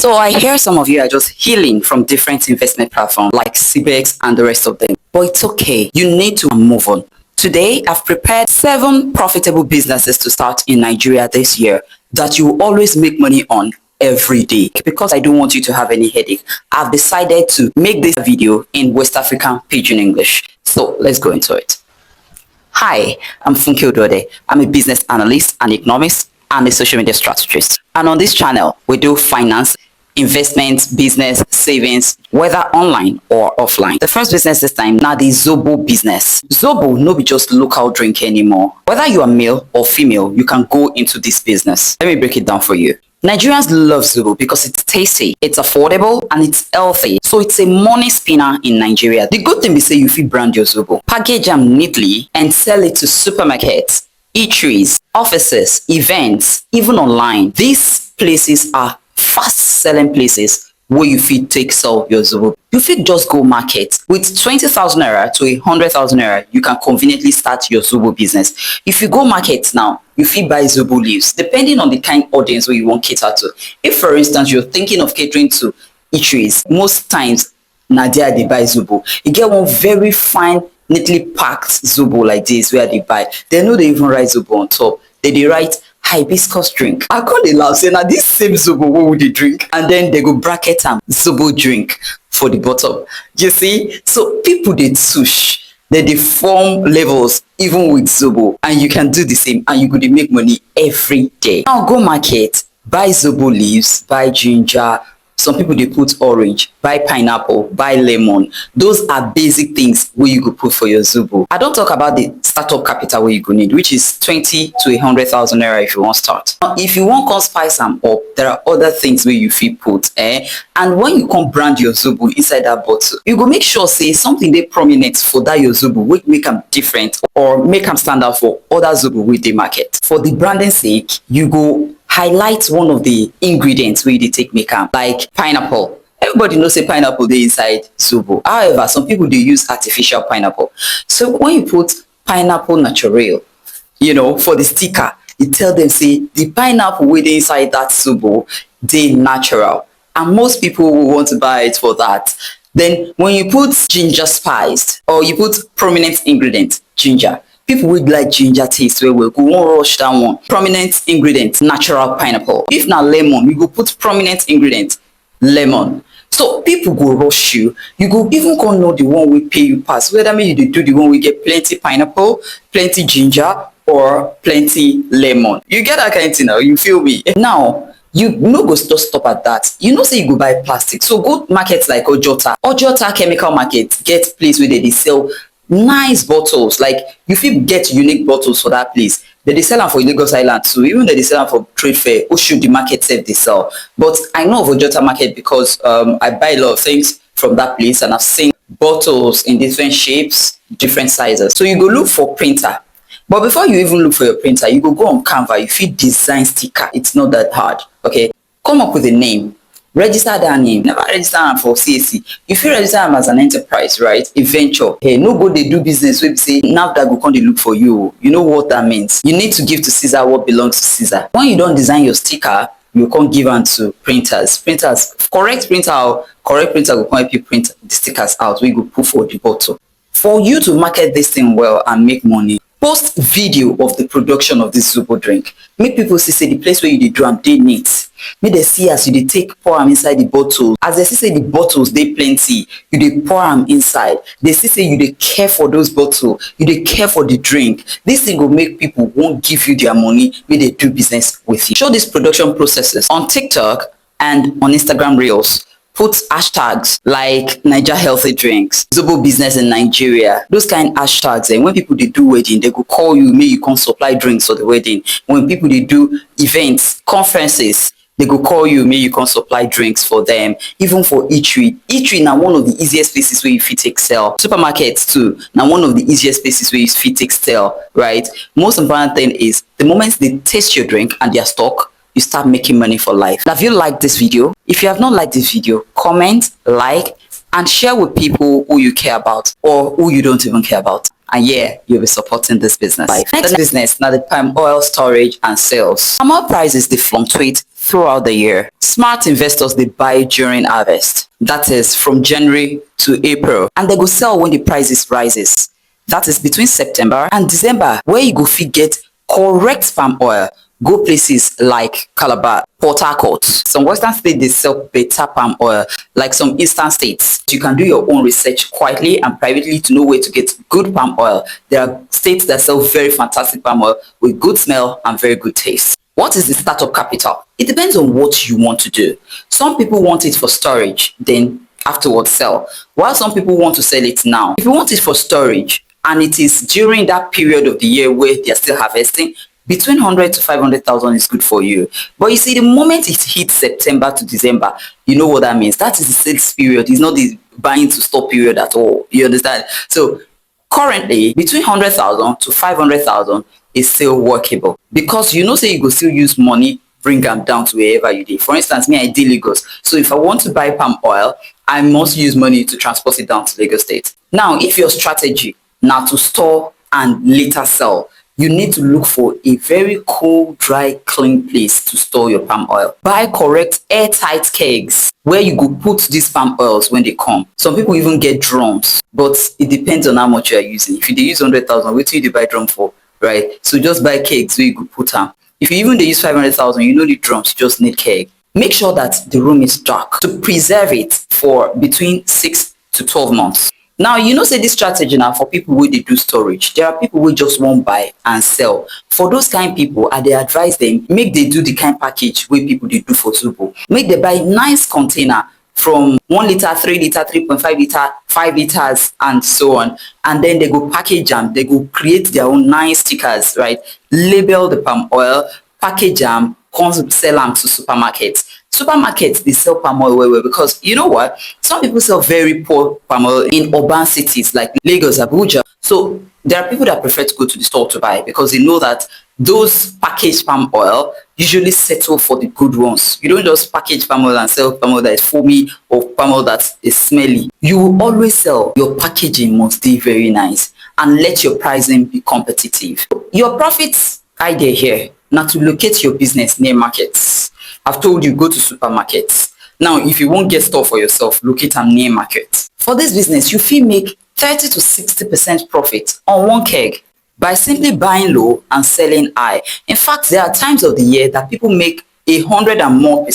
So I hear some of you are just healing from different investment platforms like CBEX and the rest of them. But it's okay. You need to move on. Today, I've prepared 7 profitable businesses to start in Nigeria this year that you will always make money on every day. Because I don't want you to have any headache, I've decided to make this video in West African Pidgin English. So let's go into it. Hi, I'm Funke Odode. I'm a business analyst, an economist, and a social media strategist. And on this channel, we do finance, investments, business, savings, whether online or offline. The first business this time, now the Zobo business. Zobo no be just local drink anymore. Whether you are male or female, you can go into this business. Let me break it down for you. Nigerians love Zubu because it's tasty, it's affordable, and it's healthy. So it's a money spinner in Nigeria. The good thing is say you fit brand your Zubu, package them neatly, and sell it to supermarkets, eateries, offices, events, even online. These places are fast selling places where you fit take sell your Zubu. You fit just go market with 20,000 naira to 100,000 naira. You can conveniently start your Zubu business. If you go market now, you fit buy Zubu leaves depending on the kind audience where you want cater to. If for instance you're thinking of catering to eateries, most times Nadia they buy Zubu. You get one very fine, neatly packed Zubu like this where they buy. They know they even write Zubu on top. They write Hibiscus Drink. I call it laugh, say now this same Zubu, what would they drink? And then they go bracket them Zubu drink for the bottom. You see? So people they sush, they form levels even with Zobo, and you can do the same and you could make money every day. Now go market, buy Zobo leaves, buy ginger. Some people they put orange, buy pineapple, buy lemon. Those are basic things where you could put for your Zubu. I don't talk about the startup capital where you could need, which is 20 to 100,000 naira if you want to start. Now, if you want to spice them up, there are other things where you feel put. And when you come brand your Zubu inside that bottle, you go make sure say something they prominent for that your Zubu will make them different or make them stand out for other Zubu with the market. For the branding sake, you go highlight one of the ingredients where they take makeup, like pineapple. Everybody knows say pineapple they inside Zubu. However, some people they use artificial pineapple. So when you put pineapple natural, you know, for the sticker, you tell them say the pineapple with inside that Zubu, they natural. And most people will want to buy it for that. Then when you put ginger spiced or you put prominent ingredient, ginger, people would like ginger taste where we go rush that one. Prominent ingredient, natural pineapple. If not lemon, you go put prominent ingredient, lemon. So people go rush you. You go even go know the one we pay you pass. Whether mean you do the one we get plenty pineapple, plenty ginger, or plenty lemon. You get that kind of thing now, you feel me? Now, you no go just stop at that. You know say you go buy plastic. So go markets like Ojota. Ojota chemical market get place where they sell nice bottles. Like you fit get unique bottles for that place. They sell them for Lagos Island too. Even they sell them for trade fair. Or should the market save they sell? But I know of Ojota market because I buy a lot of things from that place and I've seen bottles in different shapes, different sizes. So you go look for printer. But before you even look for your printer, you go on Canva. You fit design sticker. It's not that hard. Okay, come up with a name. Register that name. Never register them for CAC. If you register them as an enterprise, right, a venture, hey, no go they do business where we say now that go come they look for you. You know what that means? You need to give to Caesar what belongs to Caesar. When you don't design your sticker, you can't give them to printers. Correct printer will come help you print the stickers out where you go put for the bottle. For you to market this thing well and make money, post video of the production of this Zubo drink. Make people see say the place where you dey do am dey neat. Make they see as you dey take pour am inside the bottle. As they see say the bottles dey plenty, you dey pour am inside. They see say you dey care for those bottles, you dey care for the drink. This thing go make people won't give you their money when they do business with you. Show these production processes on TikTok and on Instagram Reels. Put hashtags like Niger healthy drinks, Zobo business in Nigeria. Those kind of hashtags. And when people they do wedding, they go call you, may you come supply drinks for the wedding. When people they do events, conferences, they go call you, may you come supply drinks for them. Even for eatery. Eatery now one of the easiest places where you fit excel. Supermarkets too. Now one of the easiest places where you fit excel, right? Most important thing is the moment they taste your drink and their stock, you start making money for life. Now, if you like this video, if you have not liked this video, comment, like, and share with people who you care about or who you don't even care about. And yeah, you'll be supporting this business. Next business, now the palm oil storage and sales. Palm oil prices, they fluctuate throughout the year. Smart investors, they buy during harvest. That is from January to April. And they go sell when the prices rises. That is between September and December, where you go fit get correct palm oil. Go places like Calabar, Port Harcourt. Some western states, they sell better palm oil, like some eastern states. You can do your own research quietly and privately to know where to get good palm oil. There are states that sell very fantastic palm oil with good smell and very good taste. What is the startup capital? It depends on what you want to do. Some people want it for storage, then afterwards sell, while some people want to sell it now. If you want it for storage and it is during that period of the year where they're still harvesting, between 100 to 500,000 is good for you. But you see, the moment it hits September to December, you know what that means. That is the sales period. It's not the buying to stop period at all. You understand? So currently, between 100,000 to 500,000 is still workable, because you know, say you go still use money, bring them down to wherever you did. For instance, me, I did Lagos. So if I want to buy palm oil, I must use money to transport it down to Lagos State. Now, if your strategy now to store and later sell, you need to look for a very cool, dry, clean place to store your palm oil. Buy correct airtight kegs where you go put these palm oils when they come. Some people even get drums, but it depends on how much you are using. If you use 100,000, wait till you buy drum for, right? So just buy kegs where you go put them. If you even use 500,000, you don't need drums, you just need keg. Make sure that the room is dark to preserve it for between 6 to 12 months. Now, you know, say this strategy now for people who they do storage. There are people who just won't buy and sell. For those kind of people, I they advise them, make they do the kind package where people they do for Zubo. Make they buy nice container from 1 liter, 3 liter, 3.5 liter, 5 liters, and so on. And then they go package them. They go create their own nice stickers, right? Label the palm oil, package them, come sell them to supermarkets. Supermarkets, they sell palm oil well, because you know what? Some people sell very poor palm oil in urban cities like Lagos, Abuja. So there are people that prefer to go to the store to buy, because they know that those packaged palm oil usually settle for the good ones. You don't just package palm oil and sell palm oil that is foamy or palm oil that is smelly. You will always sell. Your packaging must be very nice and let your pricing be competitive. Your profits idea here now to locate your business near markets. I've told you, go to supermarkets. Now, if you won't get store for yourself, locate them near markets. For this business, you feel make 30 to 60% profit on one keg by simply buying low and selling high. In fact, there are times of the year that people make 100% and more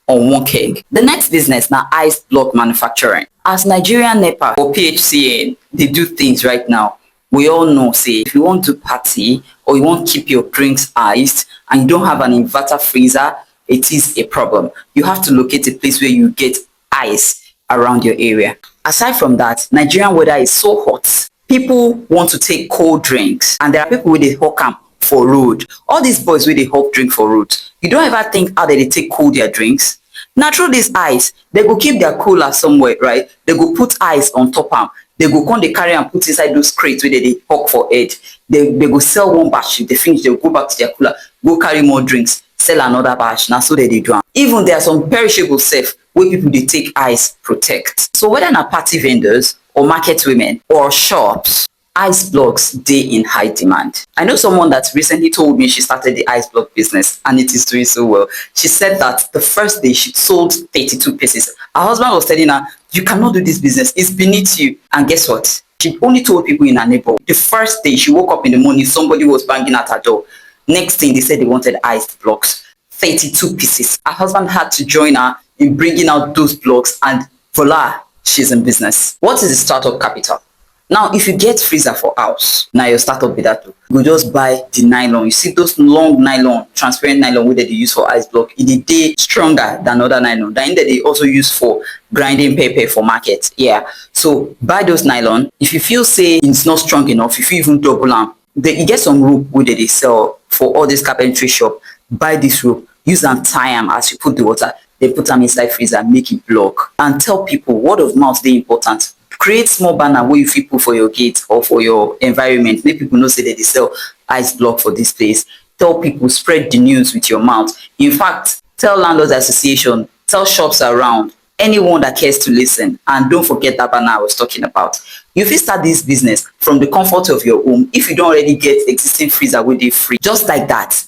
on one keg. The next business now, ice block manufacturing. As Nigerian NEPA or PHCN, they do things right now. We all know, say, if you want to party or you want to keep your drinks iced and you don't have an inverter freezer, it is a problem. You have to locate a place where you get ice around your area. Aside from that, Nigerian weather is so hot. People want to take cold drinks, and there are people where they hawk them for road. All these boys where they hawk drink for road. You don't ever think how they take cool their drinks. Now through this ice, they go keep their cooler somewhere, right? They go put ice on top them. They go come, they carry and put inside those crates where they hawk for head. They go sell one batch. If they finish, they go back to their cooler, go carry more drinks, sell another batch. Now so they do. Even there are some perishable stuff where people they take ice protect. So whether na party vendors or market women or shops, ice blocks they in high demand. I know someone that recently told me she started the ice block business and it is doing so well. She said that the first day she sold 32 pieces. Her husband was telling her, you cannot do this business, it's beneath you. And guess what? She only told people in her neighborhood. The first day she woke up in the morning, somebody was banging at her door. Next thing, they said they wanted ice blocks, 32 pieces. Her husband had to join her in bringing out those blocks, and voila, she's in business. What is the startup capital? Now, if you get freezer for house, now your startup be that too. You just buy the nylon. You see those long nylon, transparent nylon where they use for ice block. It is day stronger than other nylon. Then they also use for grinding pepper for market. Yeah. So buy those nylon. If you feel say it's not strong enough, if you even double them, you get some rope where they sell for all this carpentry shop. Buy this rope. Use and tie them as you put the water. They put them inside freezer, make it block. And tell people word of mouth they important. Create small banner where you fit put for your gate or for your environment. Make people know say that they sell ice block for this place. Tell people, spread the news with your mouth. In fact, tell landlords association, tell shops around, anyone that cares to listen. And don't forget that banner I was talking about. You fit start this business from the comfort of your home if you don't already get existing freezer with it free. Just like that,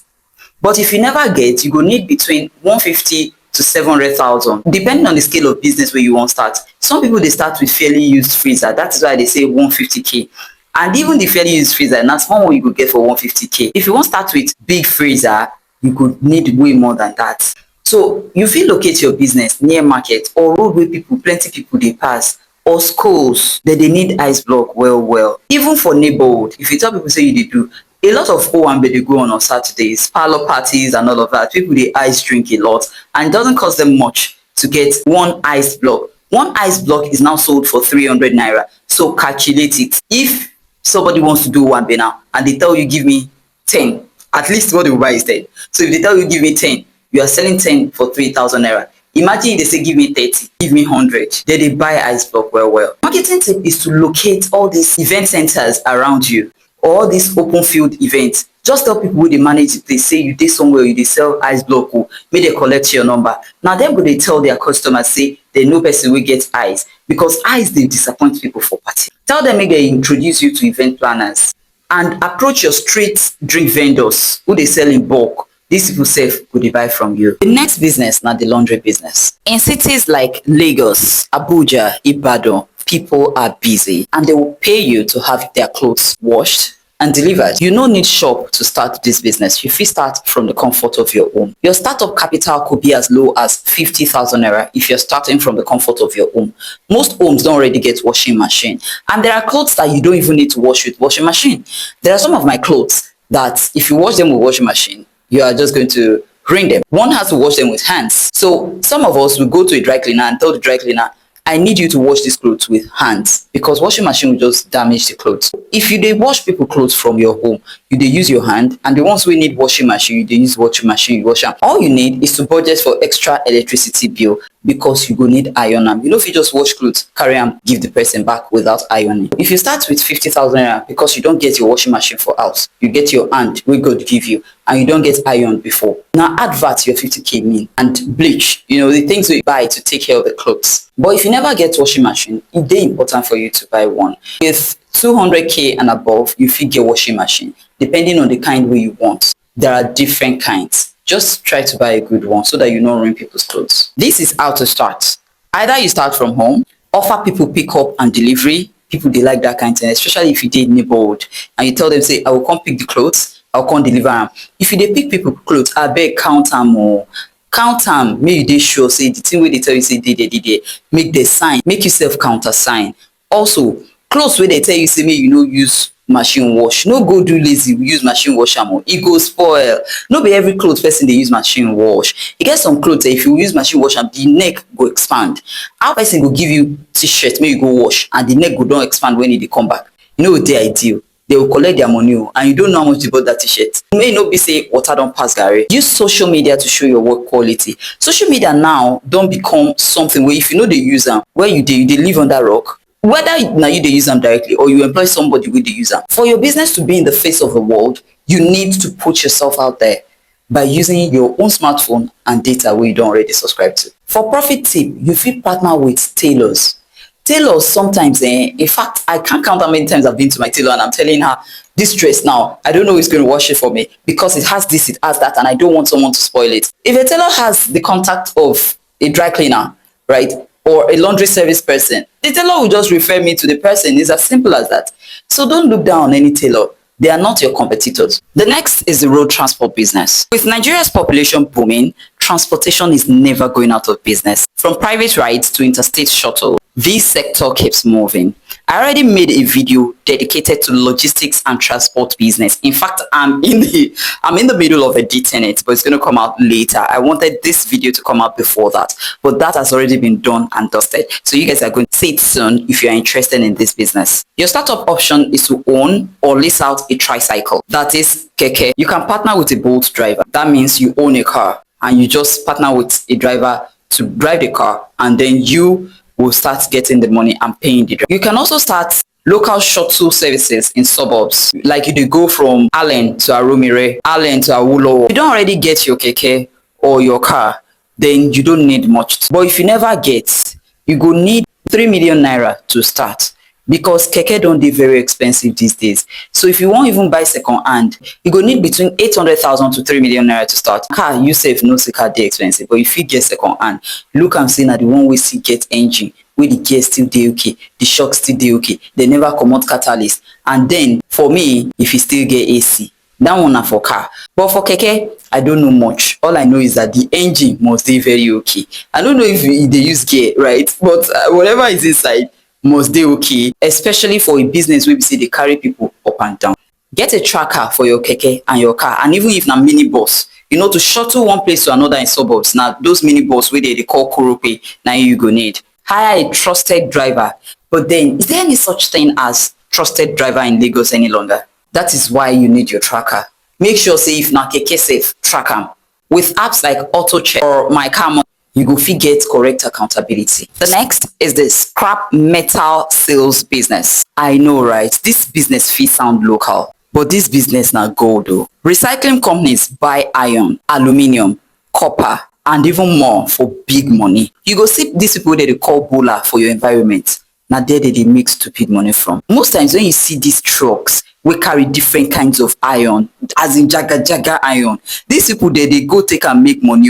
But if you never get, you go need between 150 to 700,000, depending on the scale of business where you want start. Some people they start with fairly used freezer. That is why they say 150k. And even the fairly used freezer, and that's one you could get for 150k. If you want to start with big freezer, you could need way more than that. So you fit locate your business near market or road where plenty people they pass, or schools that they need ice block well. Even for neighborhood, if you tell people say you dey do, a lot of owambe they go on Saturdays, parlor parties and all of that. People they ice drink a lot, and it doesn't cost them much to get one ice block. One ice block is now sold for 300 naira. So calculate it. If somebody wants to do owambe now and they tell you give me 10, at least what they will buy is 10. So if they tell you give me 10, you are selling 10 for 3,000 naira. Imagine if they say give me 30, give me 100, then they buy ice block well. Marketing tip is to locate all these event centers around you, or all these open field events. Just tell people who they manage it. They say you did somewhere, you they sell ice block, may they collect your number. Now them go they tell their customers say they know person will get ice, because ice they disappoint people for party. Tell them make they introduce you to event planners, and approach your street drink vendors who they sell in bulk. These people sef go dey buy from you. The next business na the laundry business. In cities like Lagos, Abuja, Ibadan, people are busy and they will pay you to have their clothes washed and delivered. You no need shop to start this business. You fit start from the comfort of your home. Your startup capital could be as low as 50,000 naira if you're starting from the comfort of your home. Most homes don't already get washing machine, and there are clothes that you don't even need to wash with washing machine. There are some of my clothes that if you wash them with washing machine, you are just going to ruin them. One has to wash them with hands. So some of us will go to a dry cleaner and tell the dry cleaner, I need you to wash these clothes with hands, because washing machine will just damage the clothes. If you dey wash people clothes from your home, you dey use your hand, and the ones we need washing machine, you dey use washing machine, you wash them. All you need is to budget for extra electricity bill, because you go need iron them. You know, if you just wash clothes, carry them, give the person back without ironing. If you start with 50,000 naira because you don't get your washing machine for house, you get your hand we God give you, and you don't get iron before. Now advert your 50k mean and bleach, you know, the things we buy to take care of the clothes. But if you never get washing machine, it's very important for you to buy one. With 200k and above, you fit get washing machine, depending on the kind way you want. There are different kinds. Just try to buy a good one so that you don't ruin people's clothes. This is how to start. Either you start from home, offer people pick up and delivery. People they like that kind of thing, especially if you did neighborhood and you tell them say I will come pick the clothes, I'll come deliver them. If you dey pick people clothes, I beg count them more. Count them, make you dey sure say the thing where they tell you say they make the sign, make yourself counter sign. Also, clothes where they tell you say make you no use machine wash, no go do lazy use machine wash am, e go spoil. No be every clothes person dey use machine wash. E get some clothes if you use machine wash am, the neck go expand. How person go give you t-shirt make you go wash and the neck go don expand when e dey come back? You know the ideal. They will collect their money and you don't know how much you bought that t-shirt. You may not be say water don't pass Gary. Use social media to show your work quality. Social media now don't become something where if you know they use them, where you live on that rock. Whether now you use them directly or you employ somebody with the user. For your business to be in the face of the world, you need to put yourself out there by using your own smartphone and data where you don't already subscribe to. For profit tip, you fit partner with tailors. Tailors sometimes, in fact, I can't count how many times I've been to my tailor and I'm telling her, this dress now, I don't know who's going to wash it for me because it has this, it has that, and I don't want someone to spoil it. If a tailor has the contact of a dry cleaner, right, or a laundry service person, the tailor will just refer me to the person. It's as simple as that. So don't look down on any tailor. They are not your competitors. The next is the road transport business. With Nigeria's population booming, transportation is never going out of business. From private rides to interstate shuttle, this sector keeps moving. I already made a video dedicated to logistics and transport business. In fact, I'm in the middle of editing it, but it's going to come out later. I wanted this video to come out before that, but that has already been done and dusted. So you guys are going to see it soon if you're interested in this business. Your startup option is to own or lease out a tricycle. That is keke. You can partner with a Bolt driver. That means you own a car and you just partner with a driver to drive the car, and then you will start getting the money and paying the driver. You can also start local shuttle services in suburbs, like you go from Allen to Arumire, Allen to Awolowo. If you don't already get your keke or your car, then you don't need much. But if you never get, you go need 3 million naira to start. because keke don dey very expensive these days. So if you wan even buy second hand, you go need between 800,000 to 3 million naira to start. Car you sef know say car dey expensive, but you fit get second hand. Look am say na the one wey still get engine, wey the gear still dey okay, the shock still dey okay, they never comot catalyst. And then for me, if you still get AC, that one na for car. But for keke, I don't know much. All I know is that the engine must dey very okay. I don't know if they use gear, right? But whatever is inside must dey okay, especially for a business wey be say dey carry people up and down. Get a tracker for your keke and your car, and even if na mini bus, you know, to shuttle one place to another in suburbs. Now those mini bus wey dey call korope, na you go need. Hire a trusted driver. But then, is there any such thing as trusted driver in Lagos any longer? That is why you need your tracker. Make sure say if na keke safe, track am. With apps like Auto Check or My Car Money, you go fit get correct accountability. The next is the scrap metal sales business. I know, right? This business fit sound local, but this business na gold though. Recycling companies buy iron, aluminium, copper, and even more for big money. You go see these people that they call bula for your environment. Now there they make stupid money from. Most times when you see these trucks, we carry different kinds of iron, as in jaga iron. These people they go take and make money.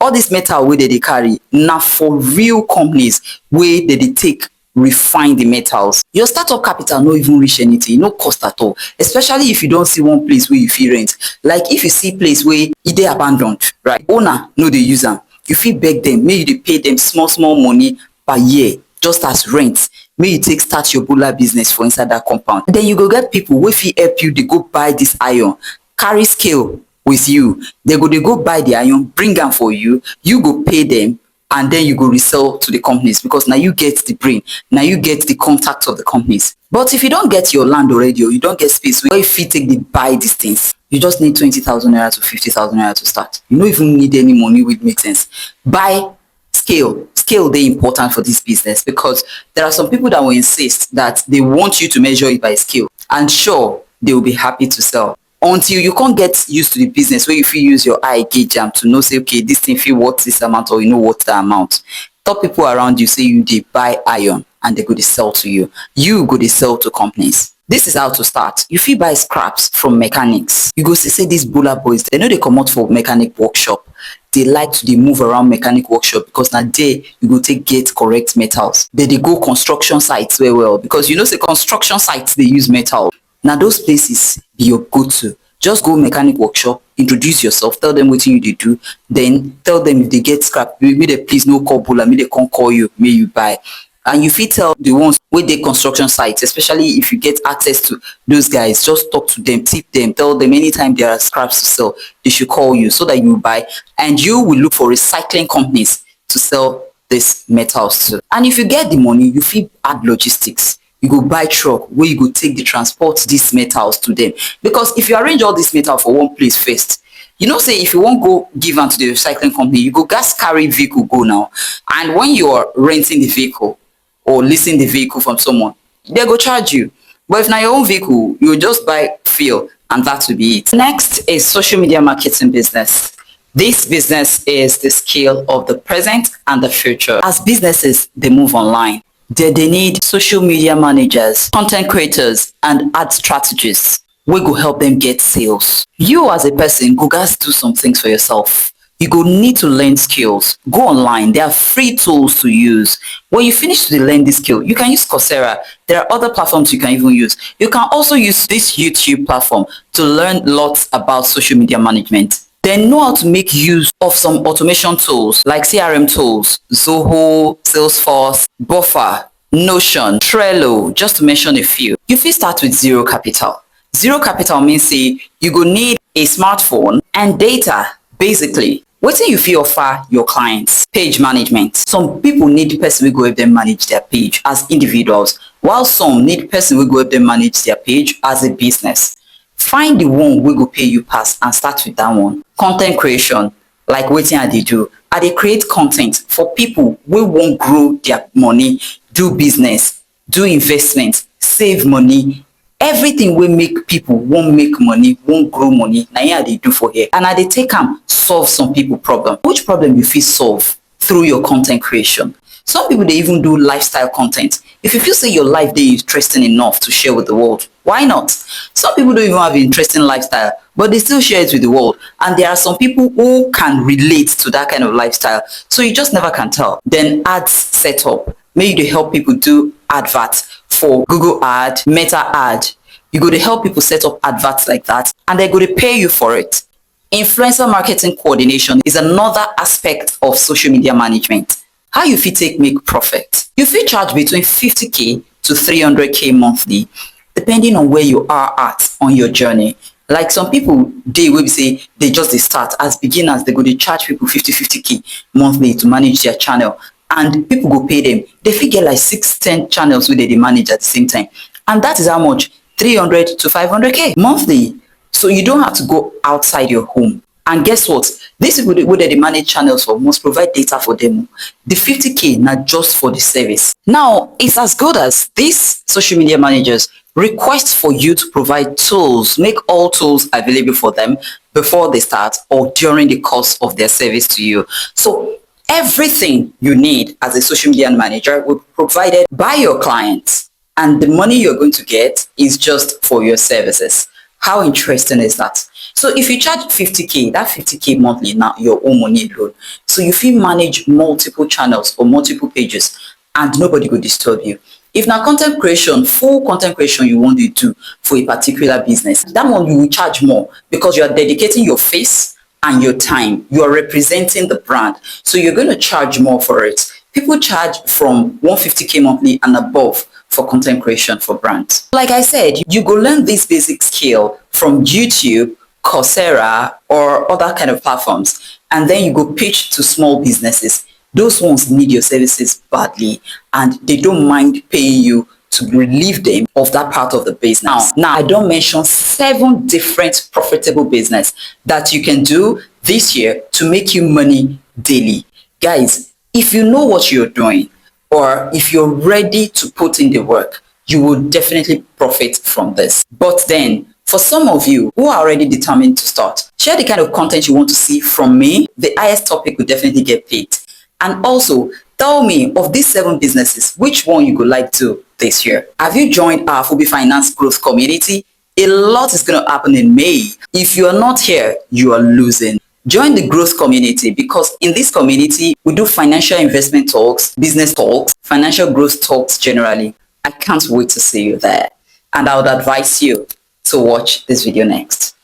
All this metal where they carry, now for real companies where they take refine the metals. Your startup capital no even reach anything, no cost at all. Especially if you don't see one place where you feel rent. Like if you see place where they abandoned, right? Owner no they use them. You feel beg them, maybe you pay them small money per year, just as rent. May you take start your bula business for inside that compound. Then you go get people wey fit help you, they go buy this iron, carry scale with you. They go buy the iron, bring am for you, you go pay them, and then you go resell to the companies, because now you get the brain, now you get the contact of the companies. But if you don't get your land already, or you don't get space where you fit take the buy these things, you just need 20,000 naira to 50,000 naira to start. You don't even need any money, which makes sense. Buy scale dey important for this business, because there are some people that will insist that they want you to measure it by scale, and sure, they will be happy to sell until you can't get used to the business where you fit use your eye gauge am to know say, okay, this thing fit worth this amount, or you know what the amount. Top people around you say you dey buy iron and they go dey sell to you, you go dey sell to companies. This is how to start. You fit buy scraps from mechanics. You go see say these bula boys, they know they come out for mechanic workshop. They like to move around mechanic workshop, because now there you go take get correct metals. They go construction sites very well, because you know say construction sites they use metal. Now those places be your go-to. Just go mechanic workshop, introduce yourself, tell them what you do, then tell them if they get scrap, may they please no call bula, may they can't call you, may you buy. And you fit tell the ones with the construction sites, especially if you get access to those guys, just talk to them, tip them, tell them anytime there are scraps to sell, they should call you so that you buy. And you will look for recycling companies to sell these metals to. And if you get the money, you fit add logistics. You go buy truck where you go take the transport these metals to them. Because if you arrange all this metal for one place first, you know say if you won't go give them to the recycling company, you go gas carry vehicle go now. And when you are renting the vehicle, or leasing the vehicle from someone, they go charge you. But if now your own vehicle, you just buy fuel, and that will be it. Next is social media marketing business. This business is the skill of the present and the future. As businesses, they move online. They need social media managers, content creators, and ad strategists. We go help them get sales. You as a person, go guys do some things for yourself. You go need to learn skills. Go online. There are free tools to use. When you finish to learn this skill, you can use Coursera. There are other platforms you can even use. You can also use this YouTube platform to learn lots about social media management. Then know how to make use of some automation tools like CRM tools, Zobo, Salesforce, Buffer, Notion, Trello, just to mention a few. You fit start with zero capital. Zero capital means say you go need a smartphone and data. Basically, wetin you fit offer your clients? Page management. Some people need person wey go help them manage their page as individuals, while some need person wey go help them manage their page as a business. Find the one wey go pay you pass and start with that one. Content creation, like wetin I dey do. I dey create content for people wey wan grow their money, do business, do investment, save money. Everything wey make people won't make money, won't grow money, na here I dey do for here. And I dey take am solve some people problem. Which problem you fit solve through your content creation? Some people, they even do lifestyle content. If you feel say your life dey interesting enough to share with the world, why not? Some people don't even have an interesting lifestyle, but they still share it with the world. And there are some people who can relate to that kind of lifestyle. So you just never can tell. Then ads setup. Maybe they help people do adverts for Google ad, Meta ad. You go to help people set up adverts like that, and they're going to pay you for it. Influencer marketing coordination is another aspect of social media management. How you fit take make profit? You fit charge between 50k to 300k monthly, depending on where you are at on your journey. Like some people, they will say they just dey start as beginners, they go to charge people 50k monthly to manage their channel, and people go pay them. They fit get like 6-10 channels where they manage at the same time, and that is how much? 300 to 500k monthly. So you don't have to go outside your home. And guess what? These people who they manage channels for must provide data for them. The 50k not just for the service. Now, it's as good as these social media managers request for you to provide tools, make all tools available for them before they start or during the course of their service to you. So everything you need as a social media manager will be provided by your clients, and the money you're going to get is just for your services. How interesting is that? So if you charge 50k, that 50k monthly now your own money alone. So if you manage multiple channels or multiple pages and nobody will disturb you. If now content creation, full content creation you want to do for a particular business, that one you will charge more because you are dedicating your face and your time. You are representing the brand. So you're going to charge more for it. People charge from 150k monthly and above for content creation for brands. Like I said, you go learn this basic skill from YouTube, Coursera, or other kind of platforms, and then you go pitch to small businesses. Those ones need your services badly, and they don't mind paying you to relieve them of that part of the business. Now I don't mention 7 different profitable business that you can do this year to make you money daily. Guys, if you know what you're doing, or if you're ready to put in the work, you will definitely profit from this. But then, for some of you who are already determined to start, share the kind of content you want to see from me. The highest topic will definitely get paid. And also, tell me of these 7 businesses, which one you would like to this year. Have you joined our Fubi Finance Growth community? A lot is going to happen in May. If you are not here, you are losing. Join the growth community, because in this community, we do financial investment talks, business talks, financial growth talks generally. I can't wait to see you there. And I would advise you to watch this video next.